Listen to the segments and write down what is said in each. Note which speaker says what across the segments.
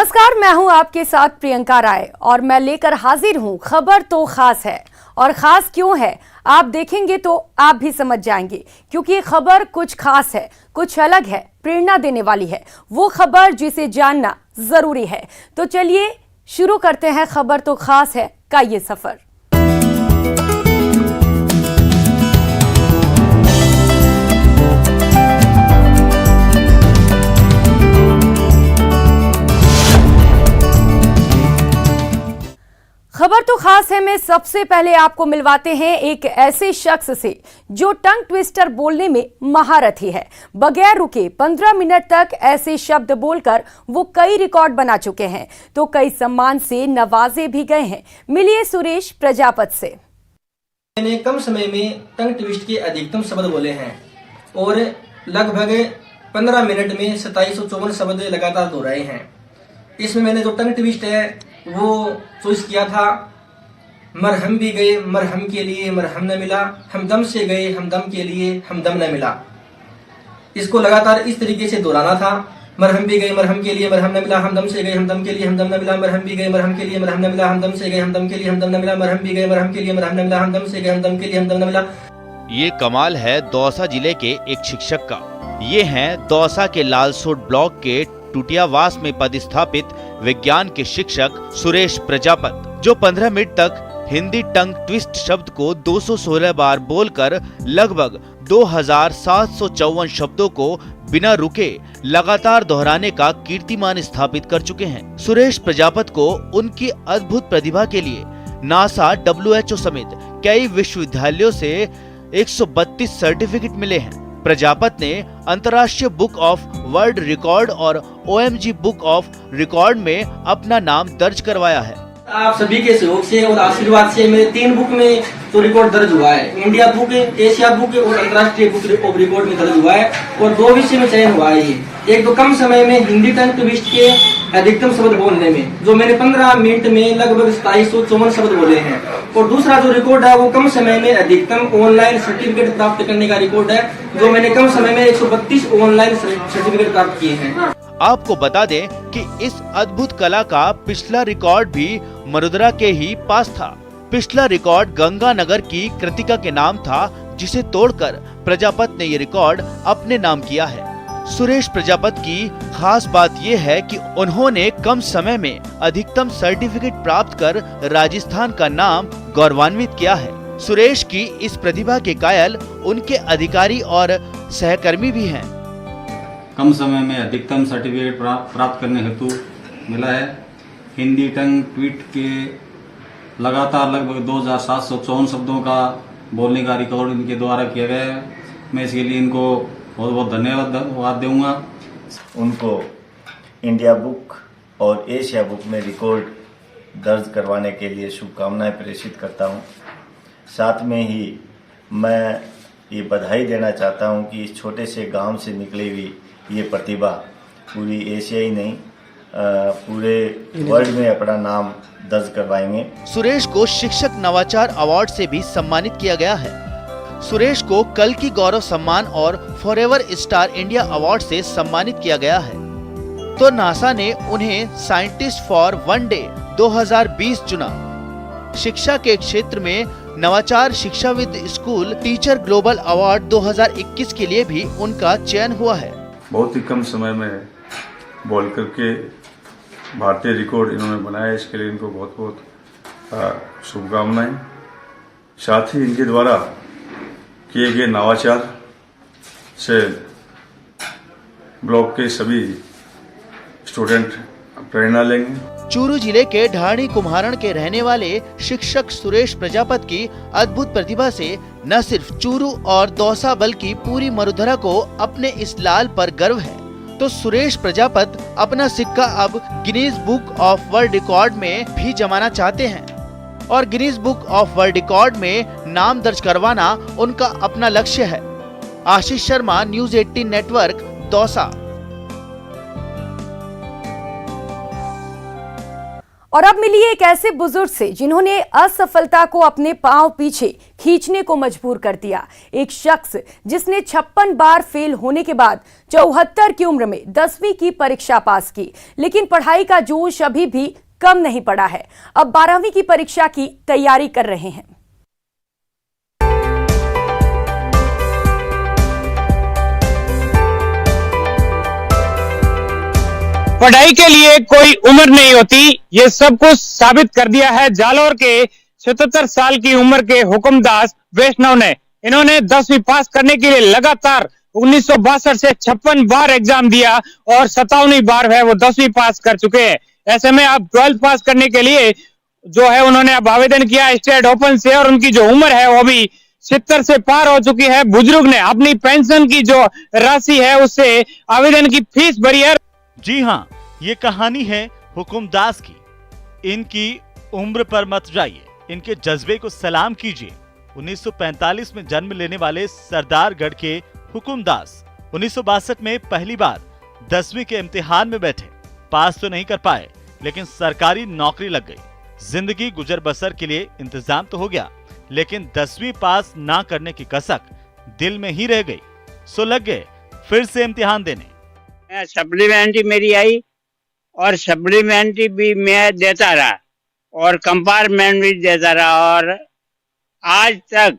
Speaker 1: नमस्कार, मैं हूं आपके साथ प्रियंका राय और मैं लेकर हाजिर हूं खबर तो खास है। और खास क्यों है आप देखेंगे तो आप भी समझ जाएंगे, क्योंकि ये खबर कुछ खास है, कुछ अलग है, प्रेरणा देने वाली है। वो खबर जिसे जानना जरूरी है। तो चलिए शुरू करते हैं खबर तो खास है का ये सफर। खबर तो खास है में सबसे पहले आपको मिलवाते हैं एक ऐसे शख्स से जो टंग ट्विस्टर बोलने में महारथी है। बगैर रुके 15 मिनट तक ऐसे शब्द बोलकर वो कई रिकॉर्ड बना चुके हैं, तो कई सम्मान से नवाजे भी गए हैं। मिलिए सुरेश प्रजापत से।
Speaker 2: मैंने कम समय में टंग ट्विस्ट के अधिकतम शब्द बोले हैं और लगभग 15 मिनट में 2754 शब्द लगातार दोहराए हैं। इसमें मैंने जो टंग ट्विस्ट है वो चॉइस किया था, मरहम भी गए मरहम के लिए मरहम न मिला, हमदम से गए हमदम के लिए हमदम न मिला। इसको लगातार इस तरीके से दोहराना था। मरहम भी गए मरहम के लिए मरहम न मिला, हमदम से गए हमदम के लिए हमदम न मिला, मरहम भी गए मरहम के लिए मरहम न मिला, हमदम से गए हमदम के लिए हमदम न मिला, मरहम भी गए मरहम के लिए मरहम न मिला, हमदम से गए हमदम के लिए हमदम न मिला।
Speaker 3: ये कमाल है दौसा जिले के एक शिक्षक का। ये हैं दौसा के लालसोट ब्लॉक के टुटियावास में पदस्थापित विज्ञान के शिक्षक सुरेश प्रजापत, जो 15 मिनट तक हिंदी टंग ट्विस्ट शब्द को 216 बार बोलकर लगभग 2754 शब्दों को बिना रुके लगातार दोहराने का कीर्तिमान स्थापित कर चुके हैं। सुरेश प्रजापत को उनकी अद्भुत प्रतिभा के लिए नासा, WHO समेत कई विश्वविद्यालयों से 132 सर्टिफिकेट मिले हैं। प्रजापत ने अंतर्राष्ट्रीय बुक ऑफ वर्ल्ड रिकॉर्ड और OMG बुक ऑफ रिकॉर्ड में अपना नाम दर्ज करवाया है।
Speaker 2: आप सभी के सहयोग से और आशीर्वाद से मेरे 3 बुक में तो रिकॉर्ड दर्ज हुआ है। इंडिया बुक, एशिया बुक और अंतर्राष्ट्रीय बुक ऑफ रिकॉर्ड में दर्ज हुआ है और 2 विषय में चयन हुआ है। ये एक तो कम समय में हिंदी टंग ट्विस्ट के अधिकतम शब्द बोलने में, जो मैंने 15 मिनट में लगभग 2754 शब्द बोले हैं, और दूसरा जो रिकॉर्ड है वो कम समय में अधिकतम ऑनलाइन सर्टिफिकेट प्राप्त करने का रिकॉर्ड है, जो मैंने कम समय में 132 ऑनलाइन सर्टिफिकेट प्राप्त किए हैं।
Speaker 3: आपको बता दें कि इस अद्भुत कला का पिछला रिकॉर्ड भी मरुदरा के ही पास था। पिछला रिकॉर्ड गंगानगर की कृतिका के नाम था, जिसे तोड़कर प्रजापत ने ये रिकॉर्ड अपने नाम किया है। सुरेश प्रजापत की खास बात यह है कि उन्होंने कम समय में अधिकतम सर्टिफिकेट प्राप्त कर राजस्थान का नाम गौरवान्वित किया है। सुरेश की इस प्रतिभा के कायल उनके अधिकारी और सहकर्मी भी हैं।
Speaker 4: कम समय में अधिकतम सर्टिफिकेट प्राप्त करने हेतु मिला है। हिंदी टंग ट्वीट के लगातार लगभग 2754 शब्दों का बोलने का रिकॉर्ड इनके द्वारा किया गया है। मैं इसके लिए इनको बहुत बहुत धन्यवाद दूंगा।
Speaker 5: उनको इंडिया बुक और एशिया बुक में रिकॉर्ड दर्ज करवाने के लिए शुभकामनाएं प्रेषित करता हूं। साथ में ही मैं ये बधाई देना चाहता हूं कि इस छोटे से गांव से निकली हुई ये प्रतिभा पूरी एशिया ही नहीं पूरे वर्ल्ड में अपना नाम दर्ज करवाएंगे।
Speaker 3: सुरेश को शिक्षक नवाचार अवार्ड से भी सम्मानित किया गया है। सुरेश को कल की गौरव सम्मान और फॉरएवर स्टार इंडिया अवार्ड से सम्मानित किया गया है। तो नासा ने उन्हें साइंटिस्ट फॉर वन डे 2020 चुना। शिक्षा के क्षेत्र में नवाचार शिक्षाविद स्कूल टीचर ग्लोबल अवार्ड 2021 के लिए भी उनका चयन हुआ है।
Speaker 6: बहुत ही कम समय में बोल करके भारतीय रिकॉर्ड इन्होंने बनाया, इसके लिए इनको बहुत बहुत शुभकामनाएं। साथ ही इनके द्वारा किए गए नवाचार से ब्लॉक के सभी स्टूडेंट प्रेरणा लेंगे।
Speaker 3: चूरू जिले के ढाणी कुम्हारण के रहने वाले शिक्षक सुरेश प्रजापत की अद्भुत प्रतिभा से न सिर्फ चूरू और दौसा बल्कि पूरी मरुधरा को अपने इस लाल पर गर्व है। तो सुरेश प्रजापत अपना सिक्का अब Guinness book of world record में भी जमाना चाहते हैं और Guinness book of world record में नाम दर्ज करवाना उनका अपना लक्ष्य है। Ashish Sharma, news 18 network, Dausa.
Speaker 1: और अब मिलिए एक ऐसे बुजुर्ग से जिन्होंने असफलता को अपने पांव पीछे खींचने को मजबूर कर दिया। एक शख्स जिसने 56 बार फेल होने के बाद 74 की उम्र में 10वीं की परीक्षा पास की, लेकिन पढ़ाई का जोश अभी भी कम नहीं पड़ा है। अब 12वीं की परीक्षा की तैयारी कर रहे हैं।
Speaker 7: पढ़ाई के लिए कोई उम्र नहीं होती, ये सब कुछ साबित कर दिया है जालौर के 77 साल की उम्र के हुकुमदास वैष्णव ने। इन्होंने 10वीं पास करने के लिए लगातार 1962 से 56 बार एग्जाम दिया और 57वीं बार है वो 10वीं पास कर चुके हैं। ऐसे में अब 12th पास करने के लिए जो है उन्होंने अब आवेदन किया स्टेट ओपन से, और उनकी जो उम्र है वो भी 70 से पार हो चुकी है। बुजुर्ग ने अपनी पेंशन की जो राशि है उससे आवेदन की फीस भरी है।
Speaker 3: जी हाँ, ये कहानी है हुकुमदास की। इनकी उम्र पर मत जाइए, इनके जज्बे को सलाम कीजिए। 1945 में जन्म लेने वाले सरदारगढ़ के हुकुमदास 1962 में पहली बार 10वीं के इम्तिहान में बैठे। पास तो नहीं कर पाए, लेकिन सरकारी नौकरी लग गई। जिंदगी गुजर बसर के लिए इंतजाम तो हो गया, लेकिन 10वीं पास ना करने की कसक दिल में ही रह गई। सो लग गए फिर से इम्तिहान देने।
Speaker 7: सप्लीमेंट्री मेरी आई और सप्लीमेंट्री भी मैं देता रहा और कंपार्टमेंट भी देता रहा, और आज तक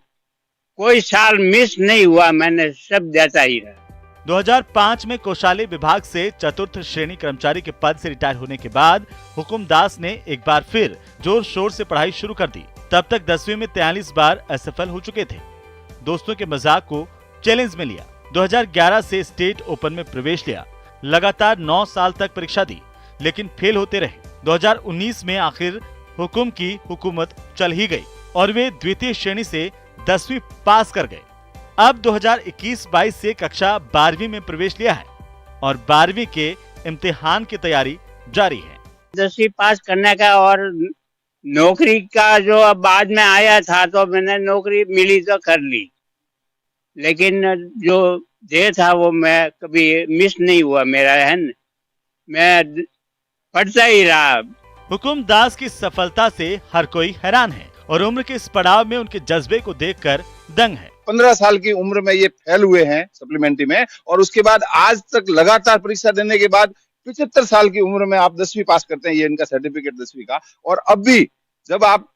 Speaker 7: कोई साल मिस नहीं हुआ, मैंने सब देता ही रहा।
Speaker 3: 2005 में कोषालय विभाग से चतुर्थ श्रेणी कर्मचारी के पद से रिटायर होने के बाद हुकुमदास ने एक बार फिर जोर शोर से पढ़ाई शुरू कर दी। तब तक 10वीं में 43 बार असफल हो चुके थे। दोस्तों के मजाक को चैलेंज में लिया। 2011 से स्टेट ओपन में प्रवेश लिया। लगातार 9 साल तक परीक्षा दी, लेकिन फेल होते रहे। 2019 में आखिर हुकुम की हुकूमत चल ही गई और वे द्वितीय श्रेणी से 10वीं पास कर गए। अब 2021-22 से कक्षा 12वीं में प्रवेश लिया है और 12वीं के इम्तिहान की तैयारी जारी है।
Speaker 7: 10वीं पास करने का और नौकरी का जो अब बाद में आया था, तो मैंने नौकरी मिली तो कर ली, लेकिन जो दे था वो मैं कभी मिस नहीं हुआ मेरा, है न? मैं पढ़ता ही रहा।
Speaker 3: हुकुमदास की सफलता से हर कोई हैरान है और उम्र के इस पड़ाव में उनके जज्बे को देखकर दंग है।
Speaker 8: 15 साल की उम्र में ये फेल हुए हैं सप्लीमेंट्री में, और उसके बाद आज तक लगातार परीक्षा देने के बाद 75 साल की उम्र में आप 10वीं पास करते हैं। ये इनका सर्टिफिकेट 10वीं का। और अब भी जब आप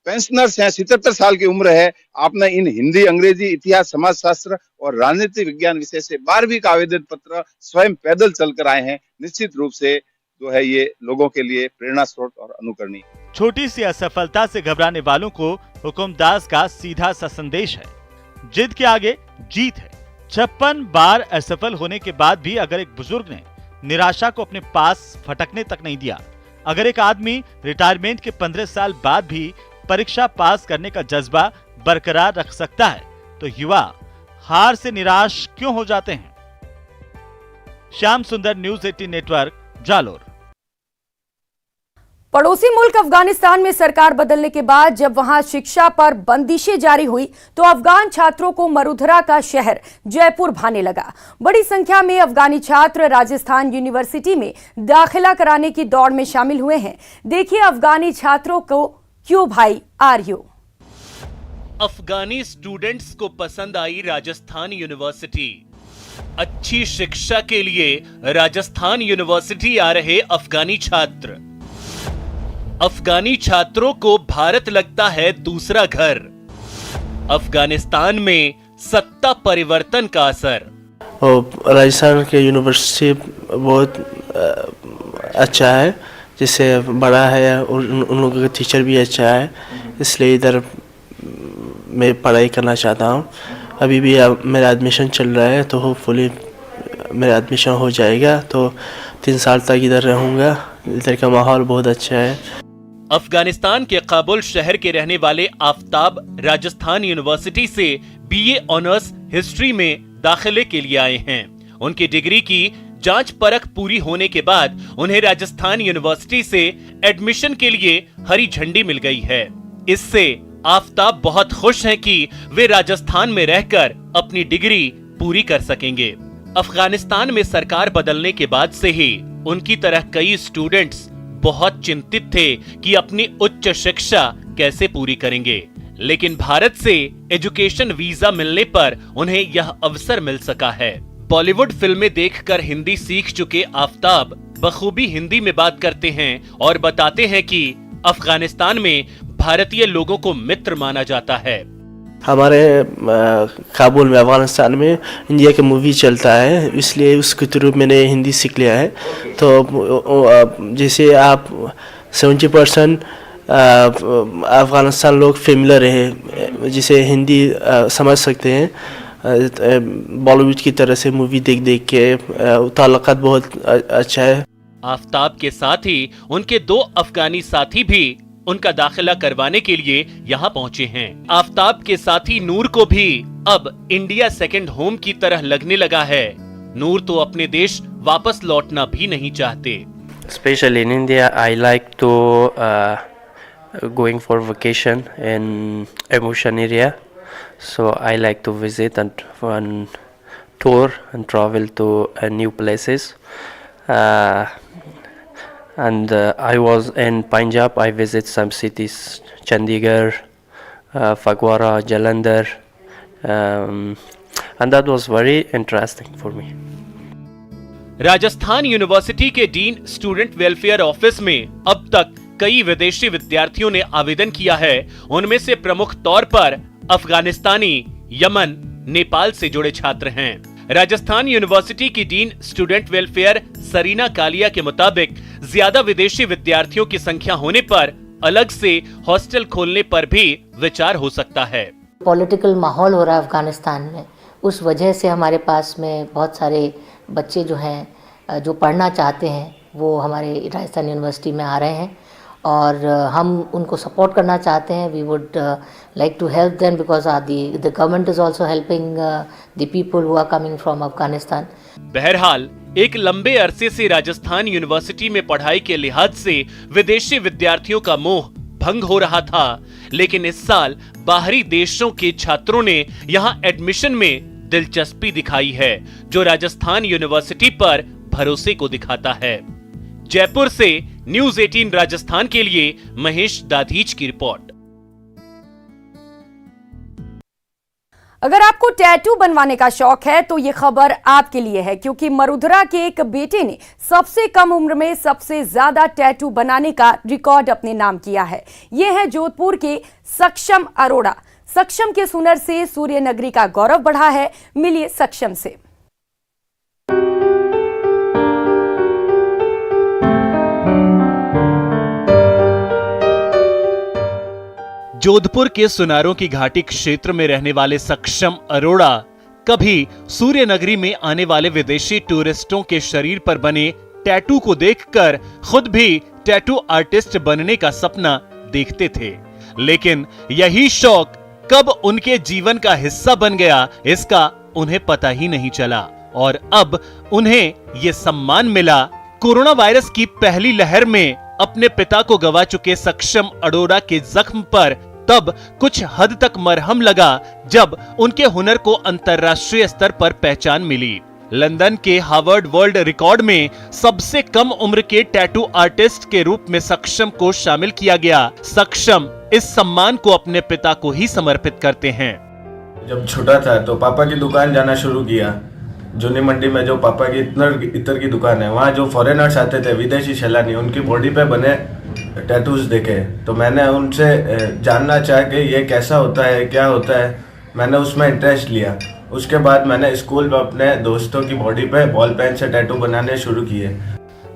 Speaker 8: पेंशनर्स हैं, 77 साल की उम्र है, आपने इन हिंदी, अंग्रेजी, इतिहास, समाजशास्त्र और राजनीति विज्ञान विषय से 12वीं का आवेदन पत्र स्वयं पैदल चलकर आए हैं। निश्चित रूप से जो है ये लोगों के लिए प्रेरणा स्रोत और अनुकरणीय।
Speaker 3: छोटी सी असफलता से घबराने वालों को हुकुमदास का सीधा सा संदेश है, जिद के आगे जीत है। 56 बार असफल होने के बाद भी अगर एक बुजुर्ग ने निराशा को अपने पास फटकने तक नहीं दिया, अगर एक आदमी रिटायरमेंट के 15 साल बाद भी परीक्षा पास करने का जज्बा बरकरार रख सकता है, तो युवा हार से निराश क्यों हो जाते हैं? श्याम सुंदर, न्यूज़ 18 नेटवर्क, जालोर।
Speaker 1: पड़ोसी मुल्क अफगानिस्तान में सरकार बदलने के बाद जब वहां शिक्षा पर बंदिशें जारी हुई, तो अफगान छात्रों को मरुधरा का शहर जयपुर भाने लगा। बड़ी संख्या में अफगानी छात्र राजस्थान यूनिवर्सिटी में दाखिला कराने की दौड़ में शामिल हुए हैं। देखिए अफगानी छात्रों को क्यों भाई आर्यो।
Speaker 9: अफगानी स्टूडेंट्स को पसंद आई राजस्थान यूनिवर्सिटी। अच्छी शिक्षा के लिए राजस्थान यूनिवर्सिटी आ रहे अफगानी छात्र। अफगानी छात्रों को भारत लगता है दूसरा घर। अफगानिस्तान में सत्ता परिवर्तन का असर।
Speaker 10: राजस्थान के यूनिवर्सिटी बहुत अच्छा है, जिससे बड़ा है और उन लोगों का टीचर भी अच्छा है, इसलिए इधर मैं पढ़ाई करना चाहता हूँ। अभी भी मेरा एडमिशन चल रहा है, तो होपफुली मेरा एडमिशन हो जाएगा, तो 3 साल तक इधर रहूँगा। इधर का माहौल बहुत अच्छा है।
Speaker 9: अफगानिस्तान के काबुल शहर के रहने वाले आफताब राजस्थान यूनिवर्सिटी से बीए ऑनर्स हिस्ट्री में दाखिले के लिए आए हैं। उनकी डिग्री की जांच परख पूरी होने के बाद उन्हें राजस्थान यूनिवर्सिटी से एडमिशन के लिए हरी झंडी मिल गई है। इससे आफताब बहुत खुश हैं कि वे राजस्थान में रहकर अपनी डिग्री पूरी कर सकेंगे। अफगानिस्तान में सरकार बदलने के बाद से ही उनकी तरह कई स्टूडेंट्स बहुत चिंतित थे कि अपनी उच्च शिक्षा कैसे पूरी करेंगे, लेकिन भारत से एजुकेशन वीजा मिलने पर उन्हें यह अवसर मिल सका है। बॉलीवुड फिल्में देखकर हिंदी सीख चुके आफ्ताब बखूबी हिंदी में बात करते हैं और बताते हैं कि अफगानिस्तान में भारतीय लोगों को मित्र माना जाता है।
Speaker 10: हमारे काबुल में अफगानिस्तान में इंडिया का मूवी चलता है, इसलिए उसके थ्रू मैंने हिंदी सीख लिया है। तो जैसे आप 70% अफगानिस्तान लोग फेमिलर है, जिसे हिंदी समझ सकते हैं। बॉलीवुड की तरह से मूवी देख देख के ताल्लुकात बहुत अच्छा है।
Speaker 9: आफ्ताब के साथ ही उनके 2 अफगानी साथी भी उनका दाखिला करवाने के लिए यहाँ पहुँचे हैं। आफ्ताब के साथी नूर को भी अब इंडिया सेकंड होम की तरह लगने लगा है। नूर तो अपने देश वापस लौटना भी नहीं चाहते।
Speaker 11: Especially in India, I like to going for vacation in Emotion area. So I like to visit and on tour and travel to new places. And I was in Punjab. I visit some cities, Chandigarh, Phagwara, Jalandhar, and that was very interesting for me.
Speaker 9: Rajasthan university के dean student welfare office में अब तक कई विदेशी विद्यार्थियों ने आवेदन किया है। उनमें से प्रमुख तौर पर अफगानिस्तानी, यमन, नेपाल से जुड़े छात्र हैं। राजस्थान यूनिवर्सिटी की dean student welfare Sarina Kalia के मुताबिक ज्यादा विदेशी विद्यार्थियों की संख्या होने पर अलग से हॉस्टल खोलने पर भी विचार हो सकता है।
Speaker 12: पॉलिटिकल माहौल हो रहा है अफगानिस्तान में, उस वजह से हमारे पास में बहुत सारे बच्चे जो हैं जो पढ़ना चाहते हैं वो हमारे राजस्थान यूनिवर्सिटी में आ रहे हैं और हम उनको सपोर्ट करना चाहते हैं। We would like to help them because the government is also helping the people who are coming from Afghanistan.
Speaker 9: बहरहाल एक लंबे अरसे से राजस्थान यूनिवर्सिटी में पढ़ाई के लिहाज से विदेशी विद्यार्थियों का मोह भंग हो रहा था, लेकिन इस साल बाहरी देशों के छात्रों ने यहां एडमिशन में दिलचस्पी दिखाई है, जो राजस्थान यूनिवर्सिटी पर भरोसे को दिखाता है। जयपुर से न्यूज़ 18 राजस्थान के लिए महेश दाधीच की रिपोर्ट।
Speaker 1: अगर आपको टैटू बनवाने का शौक है तो ये खबर आपके लिए है, क्योंकि मरुधरा के एक बेटे ने सबसे कम उम्र में सबसे ज्यादा टैटू बनाने का रिकॉर्ड अपने नाम किया है। ये है जोधपुर के सक्षम अरोड़ा। सक्षम के सुनर से सूर्य नगरी का गौरव बढ़ा है। मिलिए सक्षम से।
Speaker 9: जोधपुर के सुनारों की घाटी क्षेत्र में रहने वाले सक्षम अरोड़ा कभी सूर्य नगरी में आने वाले विदेशी टूरिस्टों के शरीर पर बने टैटू को देखकर खुद भी टैटू आर्टिस्ट बनने का सपना देखते थे, लेकिन यही शौक कब उनके जीवन का हिस्सा बन गया इसका उन्हें पता ही नहीं चला। और अब उन्हें ये सम्मान मिला। कोरोना वायरस की पहली लहर में अपने पिता को गवा चुके सक्षम अरोड़ा के जख्म पर तब कुछ हद तक मरहम लगा जब उनके हुनर को अंतर्राष्ट्रीय स्तर पर पहचान मिली। लंदन के हार्वर्ड वर्ल्ड रिकॉर्ड में सबसे कम उम्र के टैटू आर्टिस्ट के रूप में सक्षम को शामिल किया गया। सक्षम इस सम्मान को अपने पिता को ही समर्पित करते हैं।
Speaker 5: जब छोटा था तो पापा की दुकान जाना शुरू किया। जूनी मंडी में जो पापा की इतर की दुकान है, वहाँ जो फॉरेनर्स आते थे, विदेशी सैलानी, उनकी बॉडी पे बने टैटूज देखे तो मैंने उनसे जानना चाहा कि ये कैसा होता है, क्या होता है। मैंने उसमें इंटरेस्ट लिया। उसके बाद मैंने स्कूल में अपने दोस्तों की बॉडी पे बॉल पेन से टैटू बनाने शुरू किए।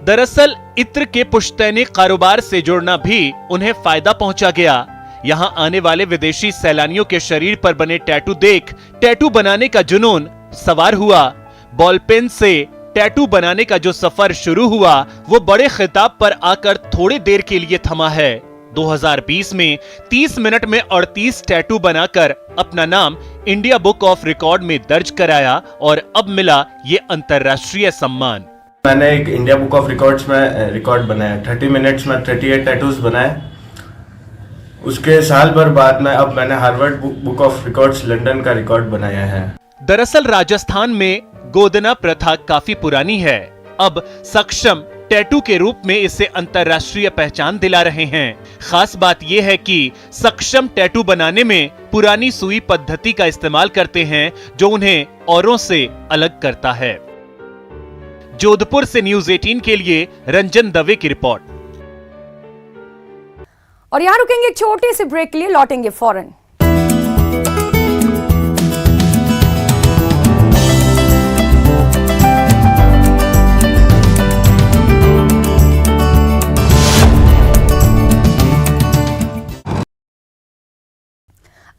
Speaker 9: दरअसल इत्र के पुश्तैनी कारोबार से जुड़ना भी उन्हें फायदा पहुंचा गया। यहाँ आने वाले विदेशी सैलानियों के शरीर पर बने टैटू देख टैटू बनाने का जुनून सवार हुआ। बॉल पेन से टैटू बनाने का जो सफर शुरू हुआ वो बड़े खिताब पर आकर थोड़ी देर के लिए थमा है। 2020 में 30 मिनट में 38 टैटू बनाकर अपना नाम इंडिया बुक ऑफ रिकॉर्ड में दर्ज कराया और अब मिला ये अंतर्राष्ट्रीय सम्मान।
Speaker 5: मैंने एक इंडिया बुक ऑफ रिकॉर्ड्स में रिकॉर्ड बनाया। 30 मिनट्स में 38 टैटूज बनाए। उसके साल भर बाद में अब मैंने Harvard book of records London का रिकॉर्ड बनाया है।
Speaker 9: दरअसल राजस्थान में गोदना प्रथा काफी पुरानी है। अब सक्षम टैटू के रूप में इसे अंतर्राष्ट्रीय पहचान दिला रहे हैं। खास बात यह है कि सक्षम टैटू बनाने में पुरानी सुई पद्धति का इस्तेमाल करते हैं, जो उन्हें औरों से अलग करता है। जोधपुर से न्यूज़ 18 के लिए रंजन दवे की रिपोर्ट।
Speaker 1: और यहां रुकेंगे एक छोटे से ब्रेक के लिए, लौटेंगे फौरन।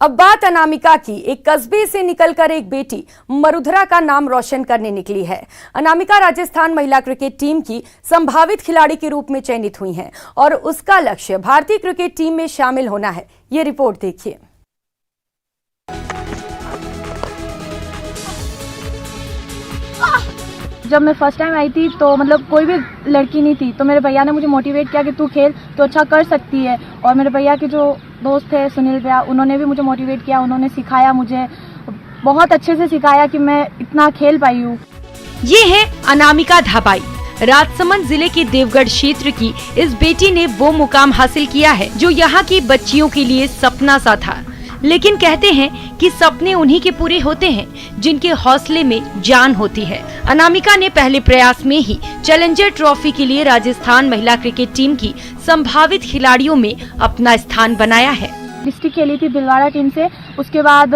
Speaker 1: अब बात अनामिका की। एक कस्बे से निकलकर एक बेटी मरुधरा का नाम रोशन करने निकली है। अनामिका राजस्थान महिला क्रिकेट टीम की संभावित खिलाड़ी के रूप में चयनित हुई हैं और उसका लक्ष्य भारतीय क्रिकेट टीम में शामिल होना है। ये रिपोर्ट देखिए।
Speaker 13: जब मैं फर्स्ट टाइम आई थी तो मतलब कोई भी लड़की नहीं थी, तो मेरे भैया ने मुझे मोटिवेट किया कि तू खेल तो अच्छा कर सकती है। और मेरे भैया के जो दोस्त थे सुनील भैया, उन्होंने भी मुझे मोटिवेट किया, उन्होंने सिखाया, मुझे बहुत अच्छे से सिखाया कि मैं इतना खेल पाई हूँ।
Speaker 1: ये है अनामिका धाबाई। राजसमंद जिले के देवगढ़ क्षेत्र की इस बेटी ने वो मुकाम हासिल किया है जो यहाँ की बच्चियों के लिए सपना सा था। लेकिन कहते हैं कि सपने उन्हीं के पूरे होते हैं जिनके हौसले में जान होती है। अनामिका ने पहले प्रयास में ही चैलेंजर ट्रॉफी के लिए राजस्थान महिला क्रिकेट टीम की संभावित खिलाड़ियों में अपना स्थान बनाया है।
Speaker 13: डिस्ट्रिक्ट खेली थी भिलवाड़ा टीम से, उसके बाद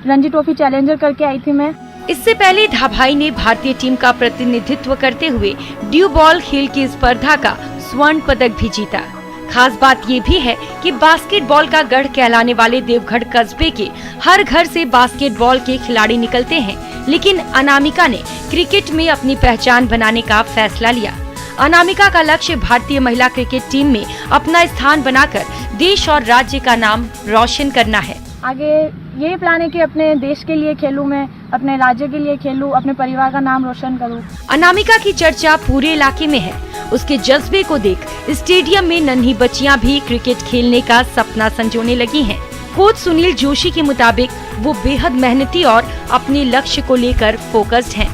Speaker 13: रणजी ट्रॉफी चैलेंजर करके आई थी मैं।
Speaker 1: इससे पहले धाबाई ने भारतीय टीम का प्रतिनिधित्व करते हुए ड्यू बॉल खेल की स्पर्धा का स्वर्ण पदक भी जीता। खास बात ये भी है कि बास्केटबॉल का गढ़ कहलाने वाले देवगढ़ कस्बे के हर घर से बास्केटबॉल के खिलाड़ी निकलते हैं, लेकिन अनामिका ने क्रिकेट में अपनी पहचान बनाने का फैसला लिया। अनामिका का लक्ष्य भारतीय महिला क्रिकेट टीम में अपना स्थान बनाकर देश और राज्य का नाम रोशन करना है।
Speaker 13: आगे यही प्लान है कि अपने देश के लिए खेलूं, मैं अपने राज्य के लिए खेलूं, अपने परिवार का नाम रोशन करूं।
Speaker 1: अनामिका की चर्चा पूरे इलाके में है। उसके जज्बे को देख स्टेडियम में नन्ही बच्चियां भी क्रिकेट खेलने का सपना संजोने लगी हैं। कोच सुनील जोशी के मुताबिक वो बेहद मेहनती और अपने लक्ष्य को लेकर फोकस्ड हैं।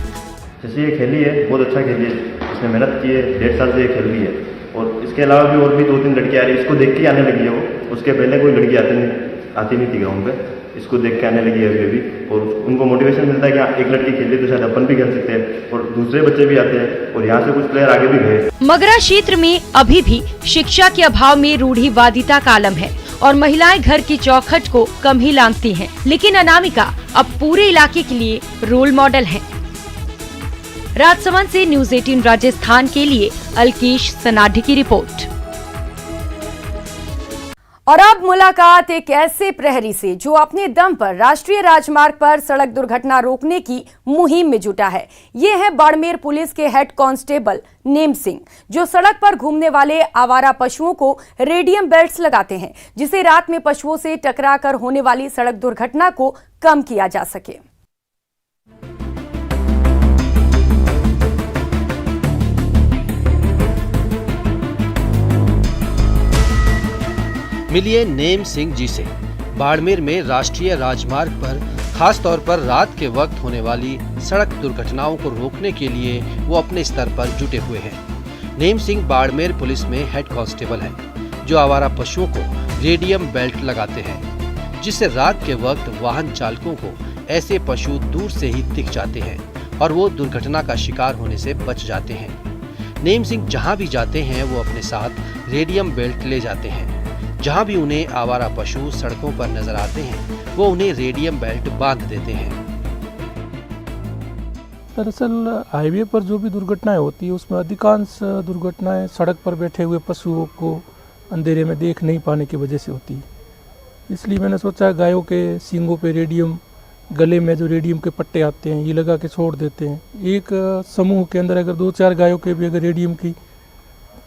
Speaker 14: जैसे ये खेली है, बहुत अच्छा खेली है, इसने मेहनत की है, 1.5 साल से ये खेल रही है। और इसके अलावा भी और भी 2-3 लड़कियां आ रही है, इसको देख के आने लगी है वो। उसके पहले कोई लड़की आती नहीं थी ग्राउंड पे, इसको देख के आने लगी है अभी। और उनको मोटिवेशन मिलता है कि हाँ, एक लड़की खेल रही तो शायद अपन भी खेल सकते हैं। और दूसरे बच्चे भी आते हैं और यहाँ से कुछ प्लेयर आगे भी गए।
Speaker 1: मगरा क्षेत्र में अभी भी शिक्षा के अभाव में रूढ़िवादिता का आलम है और महिलाएं घर की चौखट को कम ही लांघती हैं। लेकिन अनामिका अब पूरे इलाके के लिए रोल मॉडल है। राजसमंद से न्यूज़ 18 राजस्थान के लिए अल्केश सनाढी की रिपोर्ट। और अब मुलाकात एक ऐसे प्रहरी से जो अपने दम पर राष्ट्रीय राजमार्ग पर सड़क दुर्घटना रोकने की मुहिम में जुटा है। ये है बाड़मेर पुलिस के हेड कांस्टेबल नेम सिंह, जो सड़क पर घूमने वाले आवारा पशुओं को रेडियम बेल्ट्स लगाते हैं, जिसे रात में पशुओं से टकराकर होने वाली सड़क दुर्घटना को कम किया जा सके।
Speaker 15: मिलिए नेम सिंह जी से। बाड़मेर में राष्ट्रीय राजमार्ग पर खास तौर पर रात के वक्त होने वाली सड़क दुर्घटनाओं को रोकने के लिए वो अपने स्तर पर जुटे हुए हैं। नेम सिंह बाड़मेर पुलिस में हेड कांस्टेबल हैं, जो आवारा पशुओं को रेडियम बेल्ट लगाते हैं, जिससे रात के वक्त वाहन चालकों को ऐसे पशु दूर से ही दिख जाते हैं और वो दुर्घटना का शिकार होने से बच जाते हैं। नेम सिंह जहाँ भी जाते हैं वो अपने साथ रेडियम बेल्ट ले जाते हैं। जहाँ भी उन्हें आवारा पशु सड़कों पर नजर आते हैं वो उन्हें रेडियम बेल्ट बांध देते हैं।
Speaker 16: दरअसल हाईवे पर जो भी दुर्घटनाएं होती है उसमें अधिकांश दुर्घटनाएं सड़क पर बैठे हुए पशुओं को अंधेरे में देख नहीं पाने की वजह से होती है। इसलिए मैंने सोचा गायों के सींगों पे रेडियम, गले में जो रेडियम के पट्टे आते हैं, ये लगा के छोड़ देते हैं। एक समूह के अंदर अगर 2-4 गायों के भी अगर रेडियम की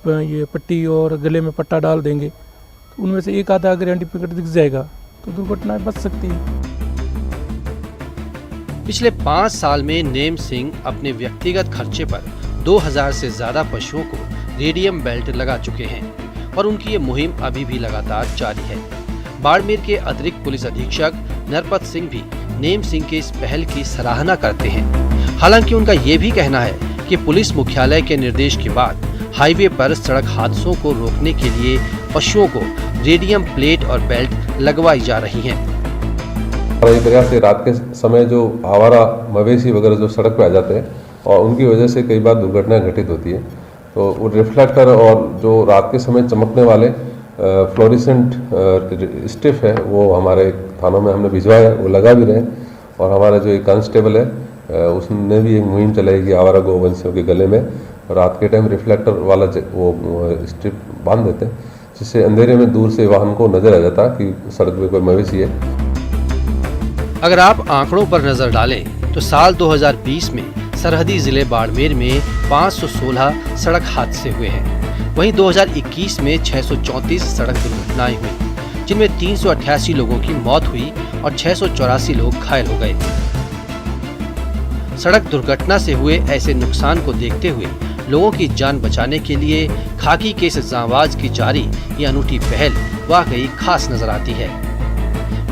Speaker 16: ये पट्टी और गले में पट्टा डाल देंगे तो उनमें से एक आधा अगर एंटीपिकट दिख जाएगा तो दुर्घटनाएं बच सकती है।
Speaker 15: पिछले 5 साल में नेम सिंह अपने व्यक्तिगत खर्चे पर 2000 से ज्यादा पशुओं को रेडियम बेल्ट लगा चुके हैं और उनकी ये मुहिम अभी भी लगातार जारी है। बाड़मेर के अतिरिक्त पुलिस अधीक्षक नरपत सिंह भी नेम सिंह के इस पहल की सराहना करते हैं। हालांकि उनका ये भी कहना है कि पुलिस मुख्यालय के निर्देश के बाद हाईवे पर सड़क हादसों को रोकने के लिए पशुओं को रेडियम प्लेट और बेल्ट लगवाई जा रही हैं।
Speaker 17: ये प्रयास है रात के समय जो आवारा मवेशी वगैरह जो सड़क पर आ जाते हैं और उनकी वजह से कई बार दुर्घटनाएं घटित होती है, तो वो रिफ्लेक्टर और जो रात के समय चमकने वाले फ्लोरिसेंट स्टिफ है वो हमारे थानों में हमने भिजवाया है, वो लगा भी रहे हैं। और हमारा जो एक कांस्टेबल है उसने भी एक मुहिम चलाई कि आवारा गोवंशियों के गले में रात के टाइम रिफ्लेक्टर वाला वो स्ट्रिप बांध देते हैं, जिससे अंधेरे में दूर से वाहन को नजर आ जाता कि सड़क पे कोई मवेशी है।
Speaker 15: अगर आप आंकड़ों पर नजर डालें तो साल 2020 में सरहदी जिले बाड़मेर में 516 सड़क हादसे हुए हैं। वहीं 2021 में 634 सड़क दुर्घटनाएं हुई, जिनमें 388 लोगों की मौत हुई और 684 लोग घायल हो गए। सड़क दुर्घटना से हुए ऐसे नुकसान को देखते हुए लोगों की जान बचाने के लिए खाकी के इस जांबाज की जारी ये अनूठी पहल वाकई खास नजर आती है।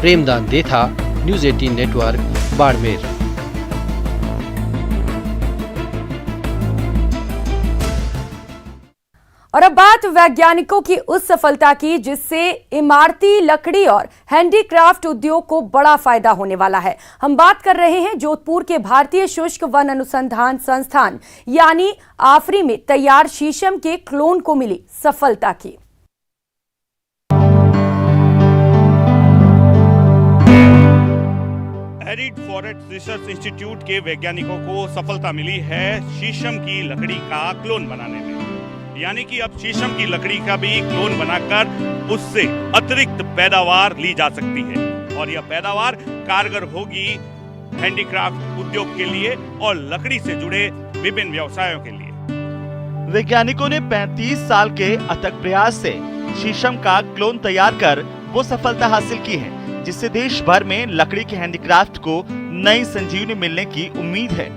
Speaker 15: Premdan Detha, news 18 network, Barmer.
Speaker 1: और अब बात वैज्ञानिकों की उस सफलता की जिससे इमारती लकड़ी और हैंडीक्राफ्ट उद्योग को बड़ा फायदा होने वाला है। हम बात कर रहे हैं जोधपुर के भारतीय शुष्क वन अनुसंधान संस्थान यानी आफरी में तैयार शीशम के क्लोन को मिली सफलता की।
Speaker 18: एरिड फॉरेस्ट रिसर्च इंस्टीट्यूट के वैज्ञानिकों को सफलता मिली है शीशम की लकड़ी का क्लोन बनाने में। यानी कि अब शीशम की लकड़ी का भी क्लोन बनाकर उससे अतिरिक्त पैदावार ली जा सकती है और यह पैदावार कारगर होगी हैंडीक्राफ्ट उद्योग के लिए और लकड़ी से जुड़े विभिन्न व्यवसायों के लिए।
Speaker 19: वैज्ञानिकों ने 35 साल के अथक प्रयास से शीशम का क्लोन तैयार कर वो सफलता हासिल की है, जिससे देश भर में लकड़ी के हैंडीक्राफ्ट को नई संजीवनी मिलने की उम्मीद है।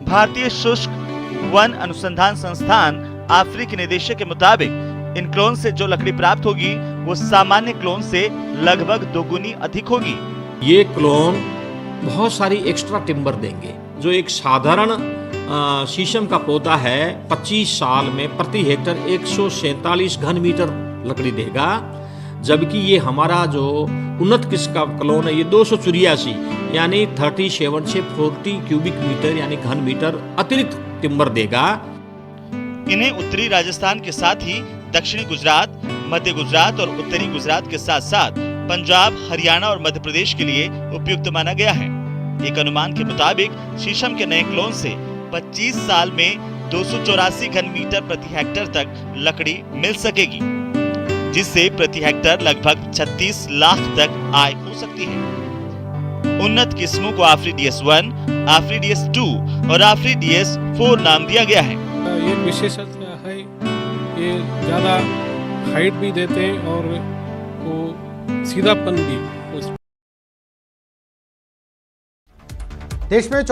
Speaker 19: भारतीय शुष्क वन अनुसंधान संस्थान आफरी के निदेशक के मुताबिक इन क्लोन से जो लकड़ी प्राप्त होगी वो सामान्य क्लोन से लगभग दोगुनी अधिक होगी।
Speaker 20: ये क्लोन बहुत सारी एक्स्ट्रा टिम्बर देंगे। जो एक साधारण शीशम का पौधा है 25 साल में प्रति हेक्टर 147 घन मीटर लकड़ी देगा, जबकि ये हमारा जो उन्नत किस्म का क्लोन है ये 284 यानी 37 से 40 क्यूबिक मीटर यानी घन मीटर अतिरिक्त टिम्बर देगा।
Speaker 19: इन्हें उत्तरी राजस्थान के साथ ही दक्षिणी गुजरात, मध्य गुजरात और उत्तरी गुजरात के साथ साथ पंजाब, हरियाणा और मध्य प्रदेश के लिए उपयुक्त माना गया है। एक अनुमान के मुताबिक शीशम के नए क्लोन से 25 साल में 284 घन मीटर प्रति हेक्टर तक लकड़ी मिल सकेगी, जिससे प्रति हेक्टर लगभग 36 लाख तक आय हो सकती है। उन्नत किस्मों को आफरी DS1, आफरी DS2 और आफरी DS4 नाम दिया गया है।
Speaker 21: ये विशेषता है, ये ज़्यादा हाइट भी देते हैं और वो सीधापन भी।
Speaker 22: देश में